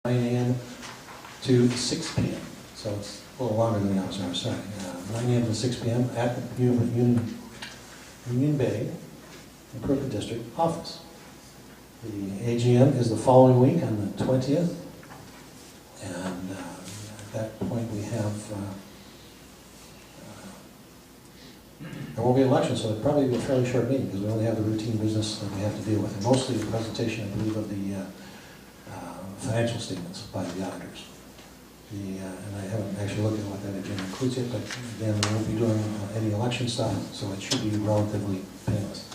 9 a.m. to 6 p.m. So it's a little longer than the hours are starting. 9 a.m. to 6 p.m. at the Union Bay Improvement District office. The AGM is the following week on the 20th. And at that point we have, there won't be an election, so it'll probably be a fairly short meeting because we only have the routine business that we have to deal with. And mostly the presentation, I believe, of the financial statements by the auditors. And I haven't actually looked at what that agenda includes yet, but again, we won't be doing any election stuff, so it should be relatively painless.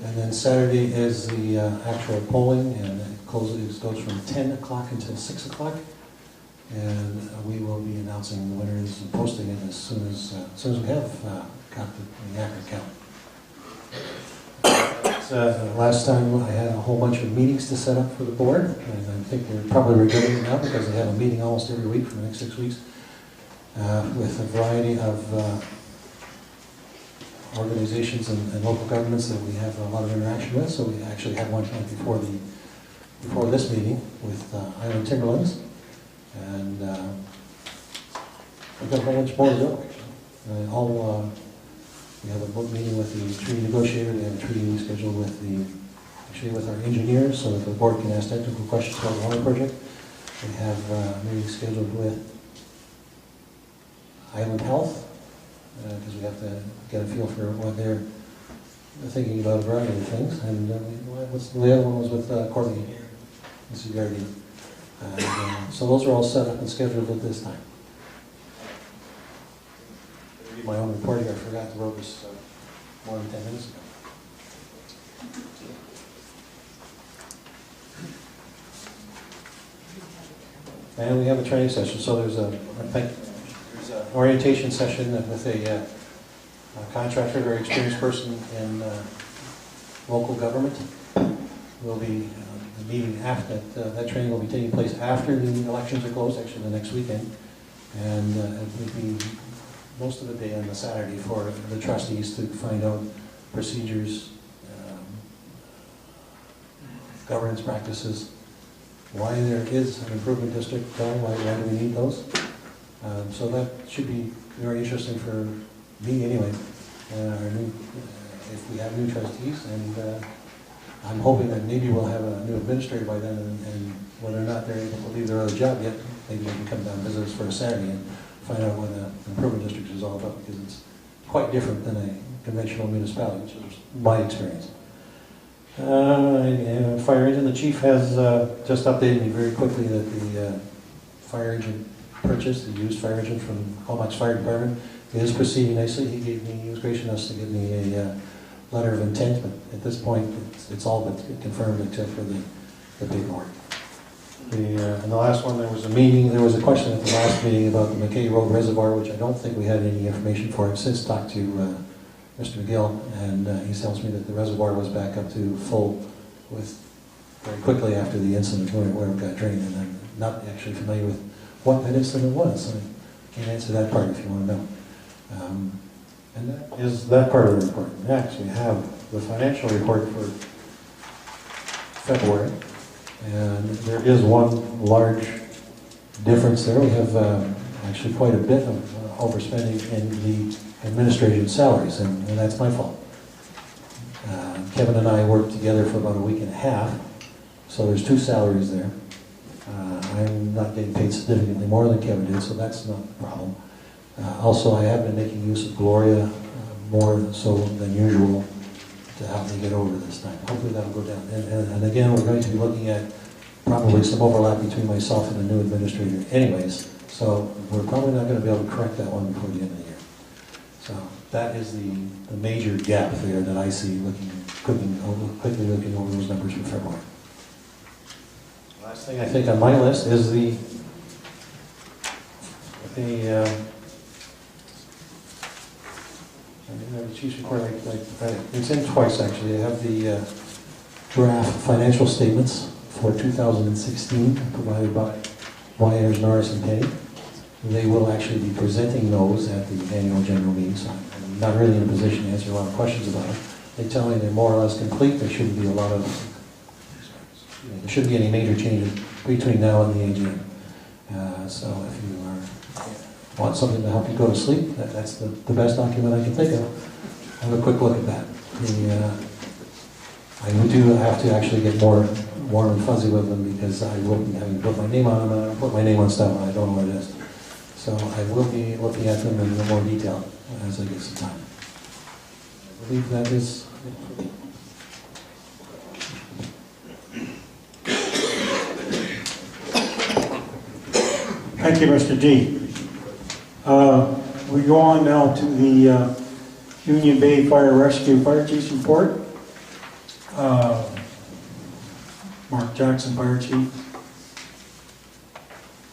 And then Saturday is the actual polling, and it goes from 10 o'clock until 6 o'clock. And we will be announcing the winners and posting it as soon as we have got the accurate count. Last time I had a whole bunch of meetings to set up for the board, and I think they're probably regretting it now because they have a meeting almost every week for the next 6 weeks with a variety of organizations and local governments that we have a lot of interaction with. So we actually had one tonight before this meeting with Island Timberlands, and we've got a whole bunch more to go. We have a book meeting with the treaty negotiator. We have a treaty meeting scheduled with our engineers so that the board can ask technical questions about the water project. We have a meeting scheduled with Island Health because we have to get a feel for what they're thinking about a variety of things. And the other one was with Courtney, Mrs. Gardy. So those are all set up and scheduled at this time. My own reporting, I forgot to wrote this more than 10 minutes ago. And we have a training session, so there's an orientation session with a contractor, very experienced person in local government. We'll be meeting after that training will be taking place after the elections are closed, actually the next weekend, and it will be most of the day on the Saturday for the trustees to find out procedures, governance practices, why there is an improvement district, why do we need those. So that should be very interesting for me anyway, if we have new trustees, and I'm hoping that maybe we'll have a new administrator by then, and whether or not they're able to leave their other job yet, maybe they can come down and visit us for a Saturday and find out what an improvement district is all about, because it's quite different than a conventional municipality, which is my experience. Fire engine, the chief has just updated me very quickly that the fire engine purchase, the used fire engine from Hallmark's Fire Department, is proceeding nicely. He was gracious enough to give me a letter of intent, but at this point it's all but confirmed except for the paperwork. And the last one, there was a question at the last meeting about the McKay Road Reservoir, which I don't think we had any information for. I've since talked to Mr. McGill, and he tells me that the reservoir was back up to full very quickly after the incident where it got drained, and I'm not actually familiar with what that incident was, so I can't answer that part if you want to know. And that is that part of the report. Next, we have the financial report for February. And there is one large difference there. We have actually quite a bit of overspending in the administration salaries, and that's my fault. Kevin and I worked together for about a week and a half, so there's two salaries there. I'm not getting paid significantly more than Kevin did, so that's not a problem. Also, I have been making use of Gloria more so than usual to help me get over this time. Hopefully that'll go down. And again, we're going to be looking at probably some overlap between myself and the new administrator anyways, so we're probably not going to be able to correct that one before the end of the year. So that is the major gap there that I see quickly looking over those numbers for February. Last thing I think on my list is the chief's report. It's in twice actually. I have the draft financial statements for 2016 provided by Myers, Norris and Penny. They will actually be presenting those at the annual general meeting, so I'm not really in a position to answer a lot of questions about them. They tell me they're more or less complete. There shouldn't be any major changes between now and the AGM. So if you want something to help you go to sleep, that's the best document I can think of. Have a quick look at that. I do have to actually get more warm and fuzzy with them because I will be having to put my name on them, and I put my name on stuff and I don't know what it is. So I will be looking at them in more detail as I get some time. I believe that is it for me. Thank you, Mr. D. We go on now to the Union Bay Fire Rescue Fire Chief's report. Mark Jackson, Fire Chief.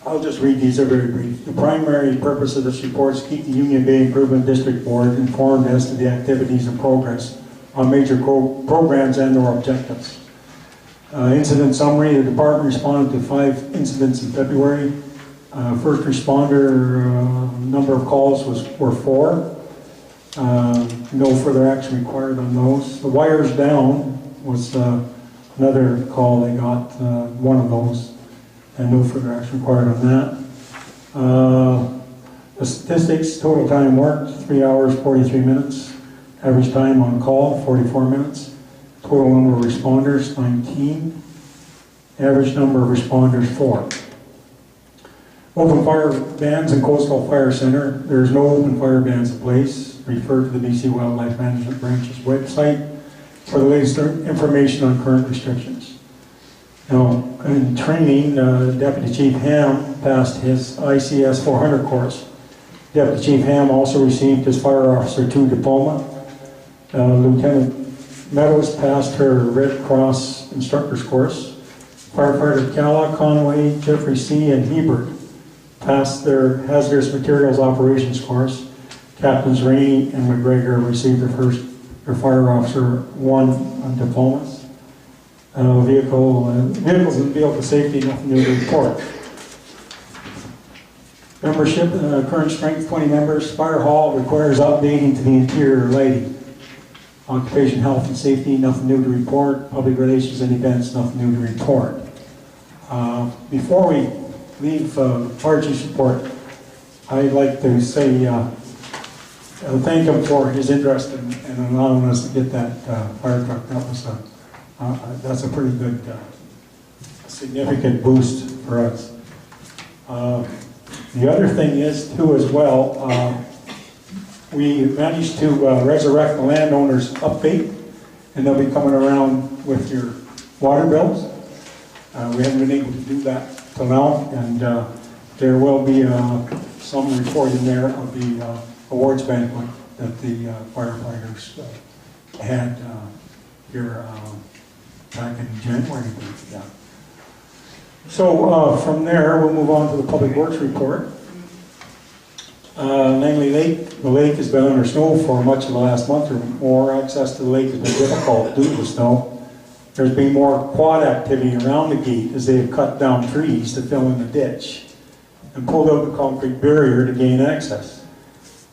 I'll just read these, they're very brief. The primary purpose of this report is to keep the Union Bay Improvement District Board informed as to the activities and progress on major programs and or objectives. Incident summary, the department responded to 5 incidents in February. First responder number of calls were 4. No further action required on those. The wires down was another call they got, one of those, and no further action required on that. The statistics, total time worked, 3 hours, 43 minutes. Average time on call, 44 minutes. Total number of responders, 19. Average number of responders, 4. Open fire bans in Coastal Fire Center. There's no open fire bans in place. Refer to the BC Wildlife Management Branch's website for the latest information on current restrictions. Now, in training, Deputy Chief Ham passed his ICS 400 course. Deputy Chief Ham also received his Fire Officer 2 diploma. Lieutenant Meadows passed her Red Cross instructor's course. Firefighter Calla, Conway, Jeffrey C., and Hebert passed their hazardous materials operations course. Captains Rainey and McGregor received their Fire Officer 1 diplomas. Vehicles and vehicle safety, nothing new to report. Membership, current strength 20 members. Fire hall requires updating to the interior lighting. Occupation health and safety, nothing new to report. Public relations and events, nothing new to report. Before we leave Fire Chief's report, I'd like to say thank him for his interest in allowing us to get that fire truck. That's a pretty good, significant boost for us. The other thing is, too, as well, we managed to resurrect the landowner's update, and they'll be coming around with your water bills. We haven't been able to do that till now, and there will be some report in there of the awards banquet that the firefighters had here back in January. Yeah. So from there, we'll move on to the Public Works report. Langley Lake, the lake has been under snow for much of the last month or more. Access to the lake has been difficult due to the snow. There's been more quad activity around the gate as they've cut down trees to fill in the ditch and pulled out the concrete barrier to gain access.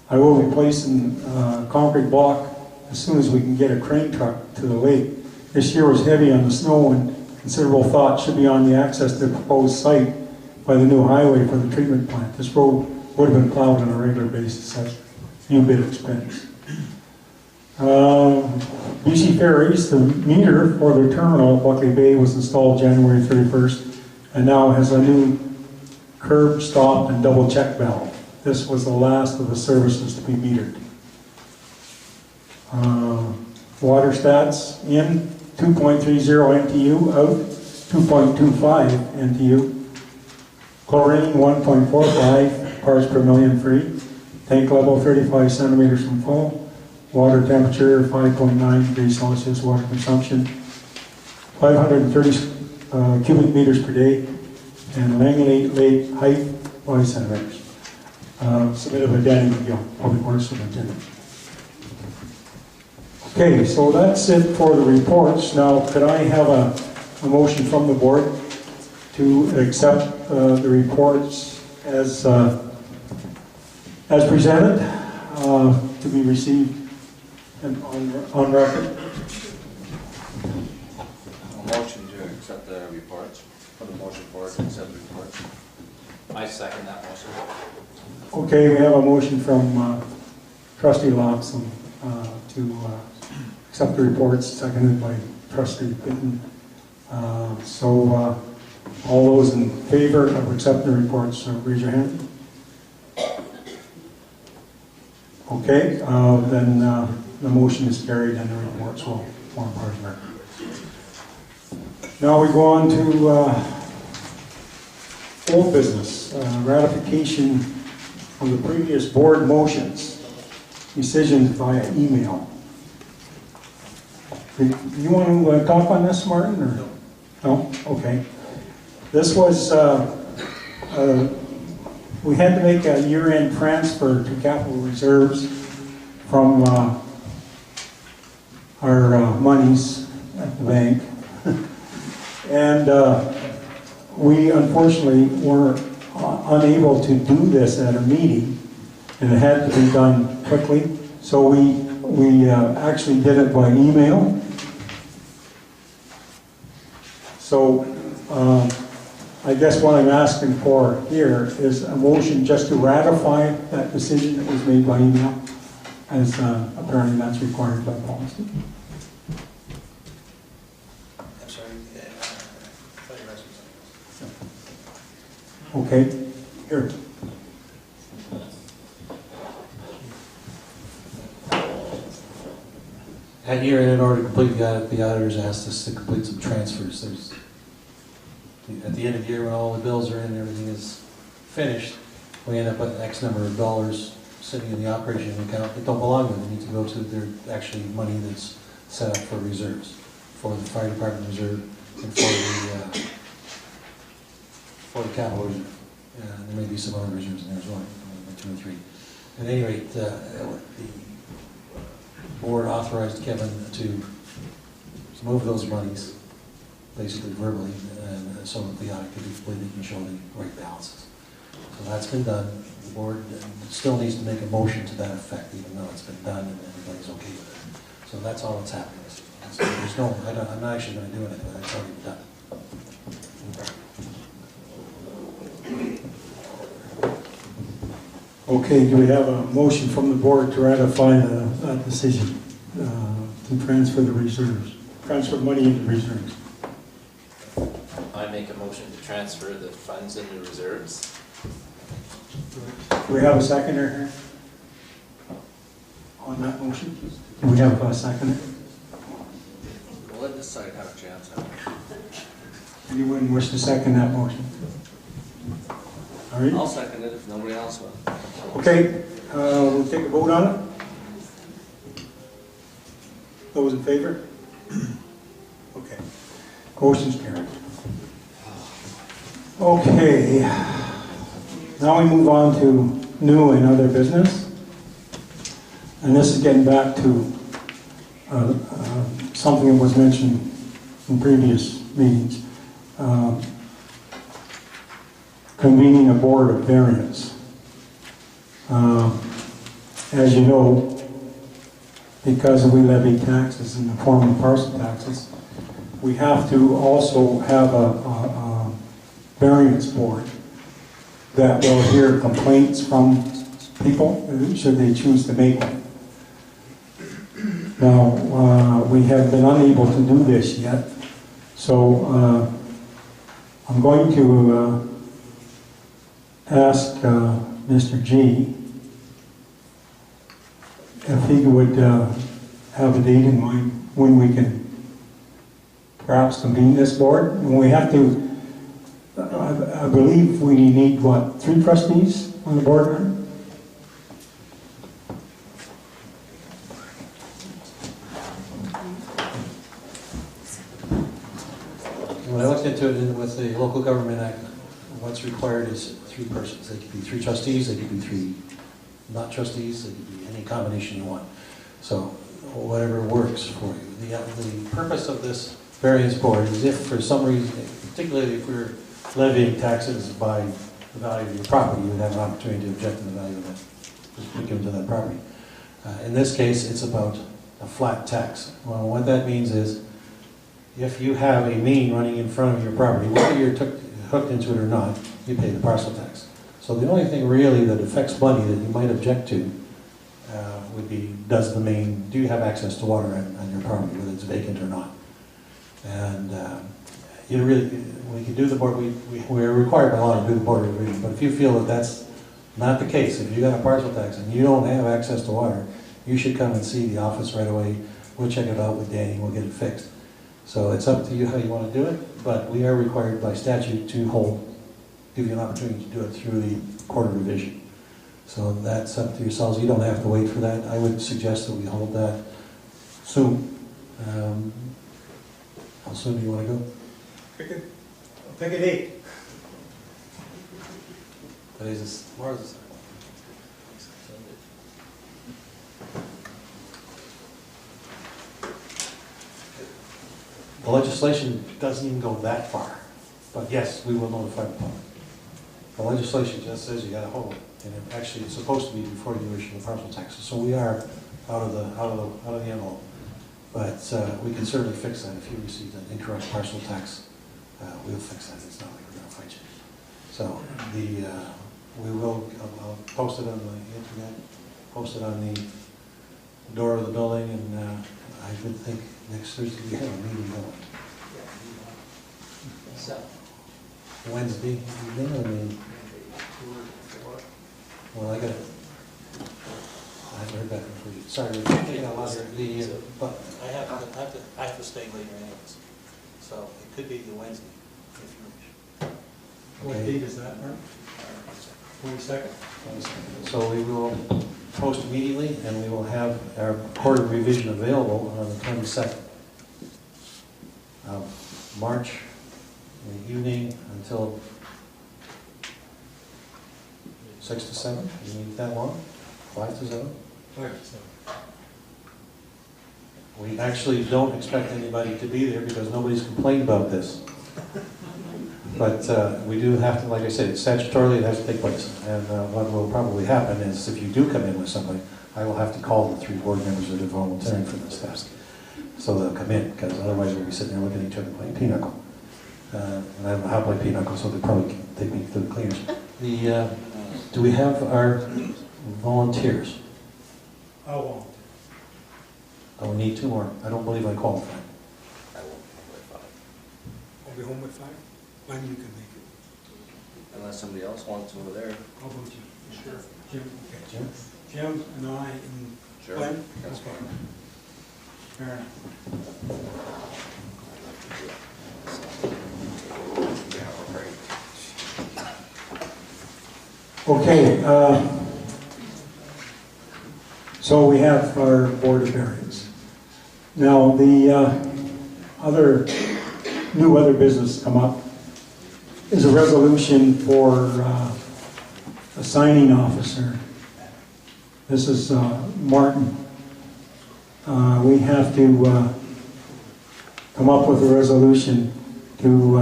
I will be placing a concrete block as soon as we can get a crane truck to the lake. This year was heavy on the snow, and considerable thought should be on the access to the proposed site by the new highway for the treatment plant. This road would have been plowed on a regular basis at a new bit of expense. BC Ferries, the meter for their terminal at Buckley Bay was installed January 31st and now has a new curb, stop, and double check valve. This was the last of the services to be metered. Water stats in 2.30 NTU, out 2.25 NTU. Chlorine 1.45 parts per million free. Tank level 35 centimeters from full. Water temperature 5.9 degrees Celsius. Water consumption 530 cubic meters per day. And Langley Lake height 5 centimeters. Submitted by Danny McGill, Public Works Superintendent. Okay, so that's it for the reports. Now, could I have a motion from the board to accept the reports as presented, to be received and on record? A motion to accept the reports from the motion for it to accept the reports. I second that motion. Okay, we have a motion from trustee Lobson to accept the reports, seconded by trustee Bitten. All those in favor of accepting the reports, raise your hand. Okay, then the motion is carried and the reports will form part of the record. Now we go on to old business, ratification of the previous board motions, decisions via email. You want to talk on this, Martin? Or? No. No? Okay. This was, we had to make a year-end transfer to capital reserves from our monies at the bank. And we unfortunately were unable to do this at a meeting, and it had to be done quickly. So we actually did it by email. So I guess what I'm asking for here is a motion just to ratify that decision that was made by email, as apparently that's required by policy. I'm sorry. Okay, here. At year end, in order to complete the audit, the auditors asked us to complete some transfers. At the end of the year, when all the bills are in and everything is finished, we end up with X number of dollars sitting in the operation account that don't belong to them. They need to go to their actually money that's set up for reserves, for the fire department reserve and for the capital reserve. There may be some other reserves in there as well, 2 or 3. At any rate, the board authorized Kevin to move those monies, basically verbally, and so that the audit could be completed and show the right balances. So that's been done. The board still needs to make a motion to that effect, even though it's been done and everybody's okay with it. So that's all that's happening. So there's no, I'm not actually going to do anything. It's already done. Okay, do we have a motion from the board to ratify that decision to transfer the reserves, transfer money into reserves? I make a motion to transfer the funds into reserves. Do we have a seconder here on that motion? Do we have a seconder? We'll let this side have a chance. Anyone wish to second that motion? All right. I'll second it if nobody else will. Okay, we'll take a vote on it. Those in favor? Okay. Motion's carried. Okay. Now we move on to new and other business. And this is getting back to something that was mentioned in previous meetings. Convening a board of variance. As you know, because we levy taxes in the form of parcel taxes, we have to also have a variance board that will hear complaints from people, should they choose to make one. Now, we have been unable to do this yet, so I'm going to ask Mr. G if he would have a date in mind when we can perhaps convene this board. And we have to, I believe we need, what, 3 trustees on the board, right? When I looked into it with the Local Government Act, what's required is 3 persons. They could be 3 trustees, they could be 3 not trustees, they could be any combination you want. So whatever works for you. The purpose of this variance board is if for some reason, particularly if we're levying taxes by the value of your property, you would have an opportunity to object to the value of that, given to that property. In this case, it's about a flat tax. Well, what that means is if you have a main running in front of your property, whether you're hooked into it or not, you pay the parcel tax. So the only thing really that affects money that you might object to would be, do you have access to water on your property, whether it's vacant or not? And we can do the board, we're required by law to do the board revision, but if you feel that that's not the case, if you got a parcel tax and you don't have access to water, you should come and see the office right away. We'll check it out with Danny, we'll get it fixed. So it's up to you how you want to do it, but we are required by statute to give you an opportunity to do it through the court of revision. So that's up to yourselves. You don't have to wait for that. I would suggest that we hold that soon. How soon do you want to go? Pick a date. Today's this, tomorrow's this. The legislation doesn't even go that far, but yes, we will notify the public. The legislation just says you got to hold it, and actually it's supposed to be before you issue the parcel taxes. So we are out of the envelope, but we can certainly fix that if you received an incorrect parcel tax. We'll fix that. It's not like we're going to fight you. So I'll post it on the internet, post it on the door of the building, and I would think next Thursday we have a meeting going. So, Wednesday evening, I mean, well, I haven't heard back from you. Sorry, we're taking a lot here. But I have to stay later anyways, so it could be the Wednesday, if you wish. What Okay. date is that, Mark? 22nd? So we will post immediately, and we will have our court of revision available on the 22nd of March, in the evening until 6 to 7. You need that long? 5 to 7? 5 to 7. We actually don't expect anybody to be there because nobody's complained about this. But we do have to, like I said, statutorily it has to take place. And what will probably happen is if you do come in with somebody, I will have to call the 3 board members that are volunteering for this task. So they'll come in, because otherwise we'll be sitting there looking at each other playing pinochle. And I don't know how to play pinochle, so they'll probably take me to the cleaners. Do we have our volunteers? I won't. Oh, we need 2 more. I don't believe I qualify. I won't be by 5. I'll be home at 5. When you can make it. Unless somebody else wants over there. How about you? Sure. Jim? Okay. Jim? Jim and I and Sure. Glenn? That's Okay. fine. Fair enough. Okay, so we have our Board of Variance. Now, the other business come up is a resolution for a signing officer. This is Martin. We have to come up with a resolution to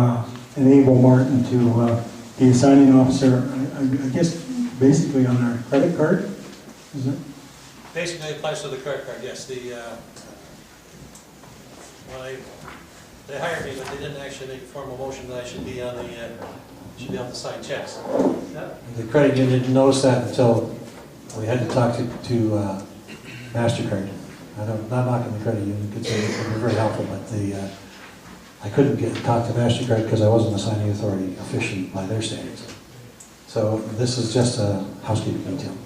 enable Martin to be a signing officer, I guess, basically on our credit card, is it? Basically, it applies to the credit card, yes. They hired me, but they didn't actually make a formal motion that I should be able to sign checks. The credit union didn't notice that until we had to talk to MasterCard. I'm not knocking the credit union, because they're very helpful, but I couldn't talk to MasterCard because I wasn't a signing authority officially by their standards. So this is just a housekeeping detail.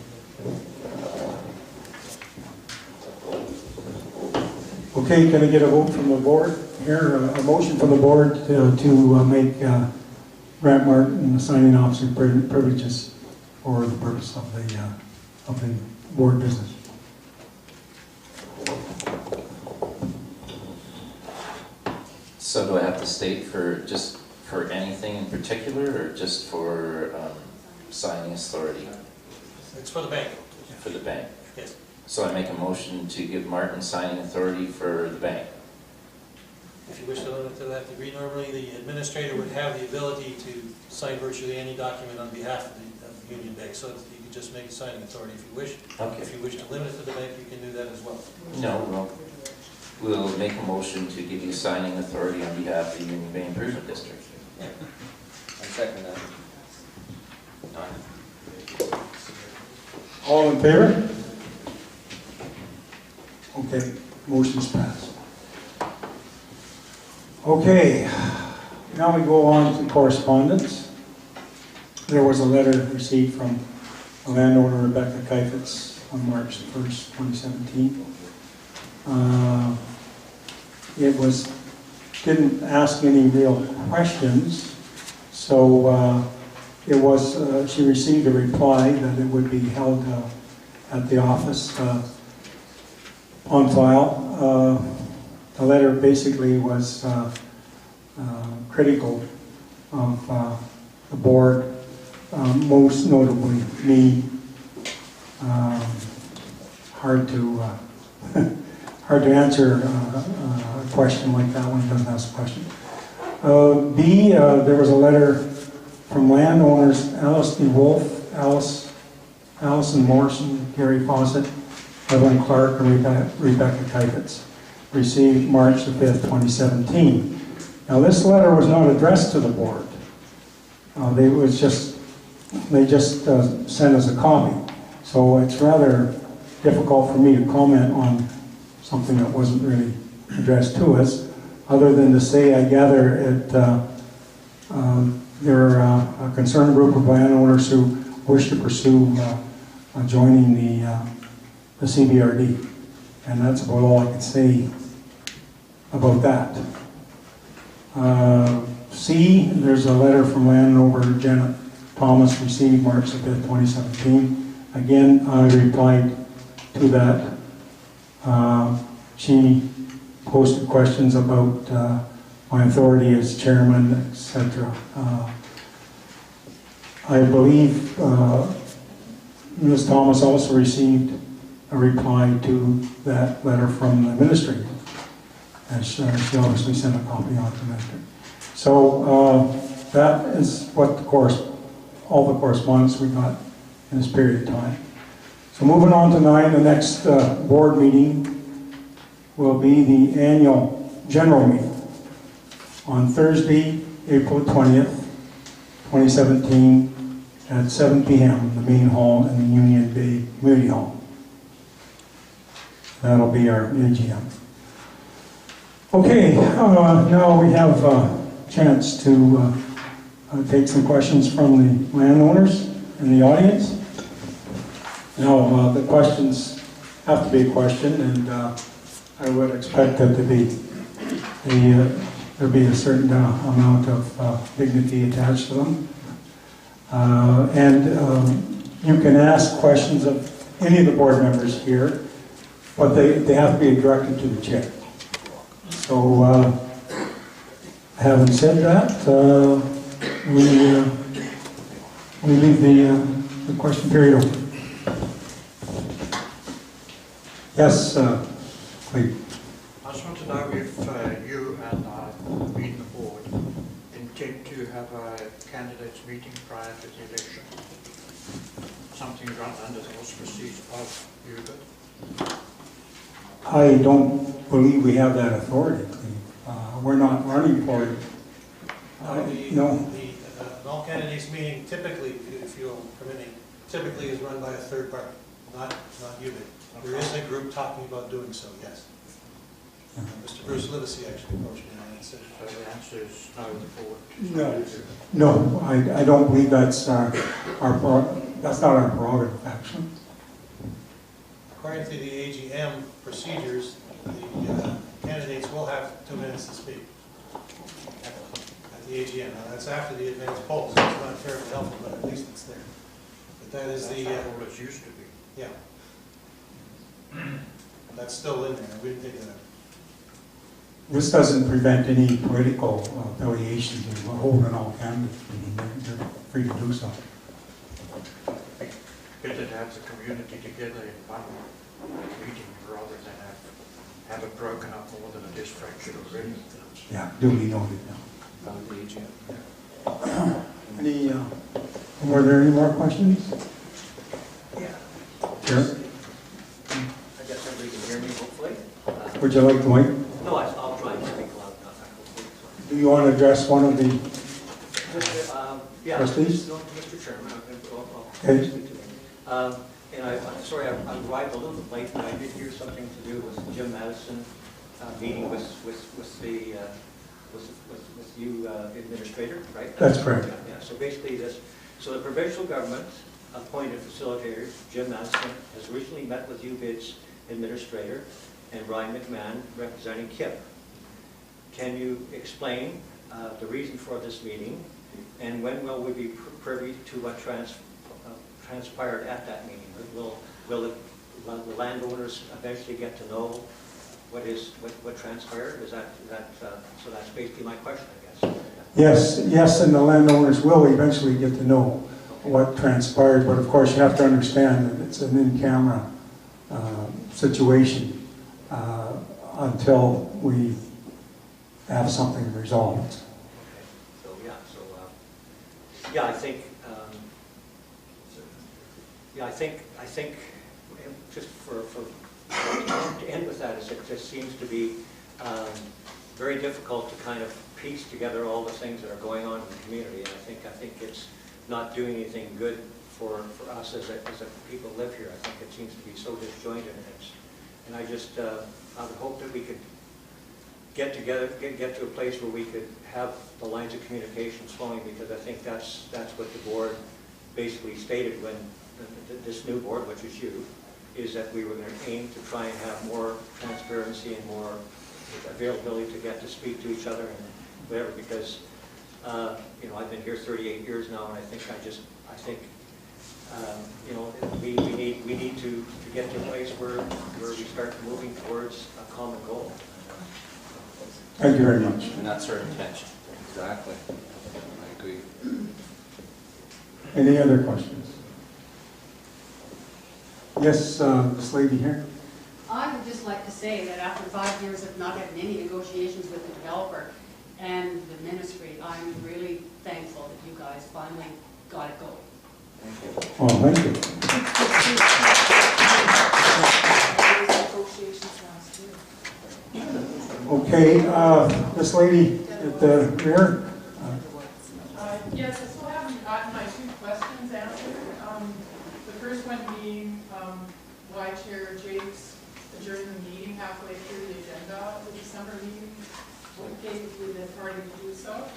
Okay, can I get a vote from the board here, a motion from the board to make Grant Martin the signing officer privileges for the purpose of the board business? So do I have to state for anything in particular, or just for signing authority It's for the bank, for the bank? yes. So I make a motion to give Martin signing authority for the bank. If you wish to limit to that degree, normally the administrator would have the ability to sign virtually any document on behalf of the Union Bank, so you can just make a signing authority if you wish. Okay. If you wish to limit it to the bank, you can do that as well. No, we'll make a motion to give you signing authority on behalf of the Union Bay Improvement District. I Second that. Done. All in favor? Okay, motion's passed. Okay, now we go on to correspondence. There was a letter received from a landowner, Rebecca Keifetz, on March 1st, 2017. Didn't ask any real questions, so she received a reply that it would be held at the office on file. The letter basically was critical of the board, most notably me. Hard to answer a question like that when he doesn't ask a question. B, there was a letter from landowners Alice D. Wolf, Allison Morrison, Gary Fawcett, Evelyn Clark, and Rebecca Keifetz, received March the 5th, 2017. Now this letter was not addressed to the board. They just sent us a copy. So it's rather difficult for me to comment on something that wasn't really addressed to us, other than to say I gather they're a concerned group of landowners who wish to pursue joining the CBRD. And that's about all I can say about that. C, there's a letter from landowner Janet Thomas, received March the 5th, 2017. Again, I replied to that. She posted questions about my authority as chairman, etc. I believe Ms. Thomas also received a reply to that letter from the administrator, and she obviously sent a copy on to the administrator. So that is what all the correspondence we got in this period of time. So moving on to 9, the next board meeting will be the annual general meeting on Thursday, April 20th, 2017 at 7 p.m. in the main hall in the Union Bay Community Hall. That'll be our AGM. Okay, now we have a chance to take some questions from the landowners in the audience. Now, the questions have to be a question, and I would expect that there be a certain amount of dignity attached to them. You can ask questions of any of the board members here, but they have to be directed to the chair. So, having said that, we leave the question period open. Yes, please. I just want to know if you and we, the board, intend to have a candidates meeting prior to the election. Something run under the auspices of UBIT. I don't believe we have that authority. We're not running for it. No. The all candidates meeting typically, if you'll permit me, typically is run by a third party, not UBIT. There is a group talking about doing so, yes. Mr. Bruce Livesey actually approached me on that. So the answer is no, the board. No, I don't believe that's not our prerogative, actually. According to the AGM procedures, the candidates will have 2 minutes to speak at the AGM. Now, that's after the advanced polls, so it's not terribly helpful, but at least it's there. But that is That's how all it used to be. yeah. That's still in there. We didn't take it out. This doesn't prevent any political affiliation to hold an all candidates meeting. They're free to do so. Better to have the community together in one meeting rather than have it broken up more than it is fractured already. Yeah, duly noted now. About the AGM. Were there any more questions? Yeah. Sure. I guess everybody can hear me, hopefully. Would you like to wait? No, I'll try and speak loud enough. Do you want to address one of the... Trustees? No, Mr. Chairman, I'll Okay. speak to them. And I'm sorry, I arrived a little bit late, but I did hear something to do with Jim Madison meeting with you administrator, right? That's correct. Yeah, so basically so the provincial government appointed facilitators. Jim Madison has recently met with UBID's administrator and Ryan McMahon representing KIP. Can you explain the reason for this meeting, and when will we be privy to what transpired at that meeting? Will the landowners eventually get to know what transpired? So that's basically my question, I guess. Yes, and the landowners will eventually get to know what transpired, but of course you have to understand that it's an in-camera situation until we have something resolved. Okay. I think just to end with that, it just seems to be very difficult to kind of piece together all the things that are going on in the community, and I think it's not doing anything good for us as a people who live here. I think it seems to be so disjointed, and I would hope that we could get together, get to a place where we could have the lines of communication flowing, because I think that's what the board basically stated when this new board, which is you, is that we were going to aim to try and have more transparency and more availability to get to speak to each other and whatever, because I've been here 38 years now, and I think we need to get to a place where we start moving towards a common goal. Thank you very much. And that's our intention. Exactly. I agree. Any other questions? Yes, this lady here. I would just like to say that after 5 years of not having any negotiations with the developer and the ministry, I'm really thankful that you guys finally got it going. Thank you. Oh, thank you. Okay, this lady at the rear. Yes, I still haven't gotten my two questions answered. The first one being why Chair Jakes adjourned the meeting halfway through the agenda of the December meeting, what gave you the authority to do so.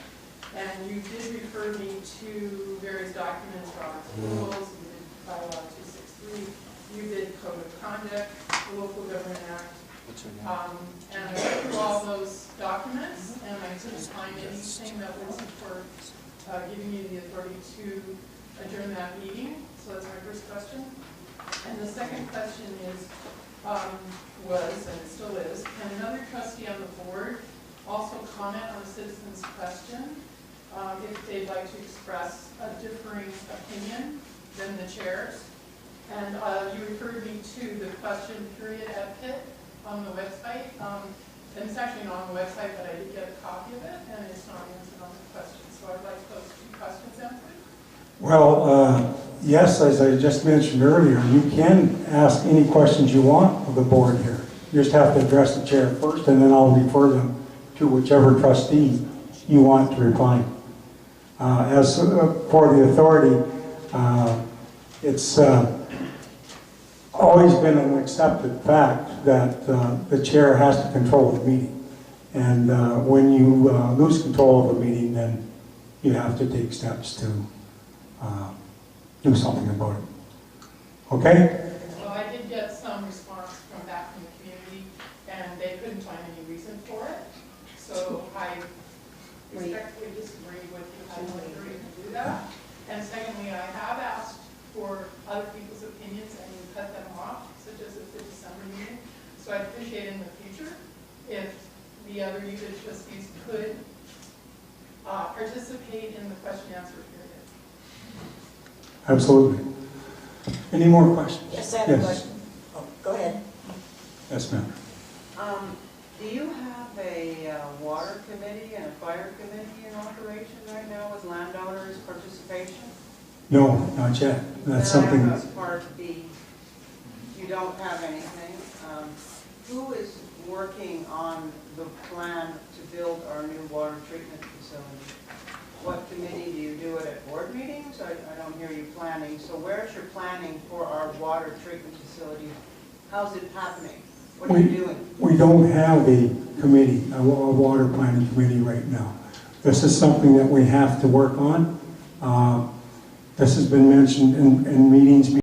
And you did refer me to various documents, Robert's rules, you did bylaw 263, you did code of conduct, the local government act. And I went through all those documents, and I couldn't find anything that would support giving you the authority to adjourn that meeting. So that's my first question. And the second question is, was, and it still is, can another trustee on the board also comment on a citizen's question if they'd like to express a differing opinion than the chairs? And you referred me to the question period at Pitt on the website. And it's actually not on the website, but I did get a copy of it, and it's not answered on the question. So I'd like those two questions answered. Well, yes, as I just mentioned earlier, you can ask any questions you want of the board here. You just have to address the chair first, and then I'll refer them to whichever trustee you want to reply. As for the authority, it's always been an accepted fact that the chair has to control the meeting. And when you lose control of a meeting, then you have to take steps to do something about it. Okay? Well, I did get some response from back from the community, and they couldn't find any reason for it. So I respectfully disagree with you. I don't agree to do that. And secondly, I have asked for other people's opinions, and you cut them off, such as at the December meeting. So I'd appreciate in the future if the other UBID trustees could participate in the question-answer period. Absolutely. Any more questions? Yes, I have a question. Oh, go ahead. Yes, ma'am. Do you have a water committee and a fire committee in operation right now with landowners' participation? No, not yet. That's something. As part B, you don't have anything. Who is working on the plan to build our new water treatment facility? What committee, do you do it at board meetings? I don't hear you planning. So where's your planning for our water treatment facility? How's it happening? What are you doing? We don't have a committee, a water planning committee right now. This is something that we have to work on. This has been mentioned in meetings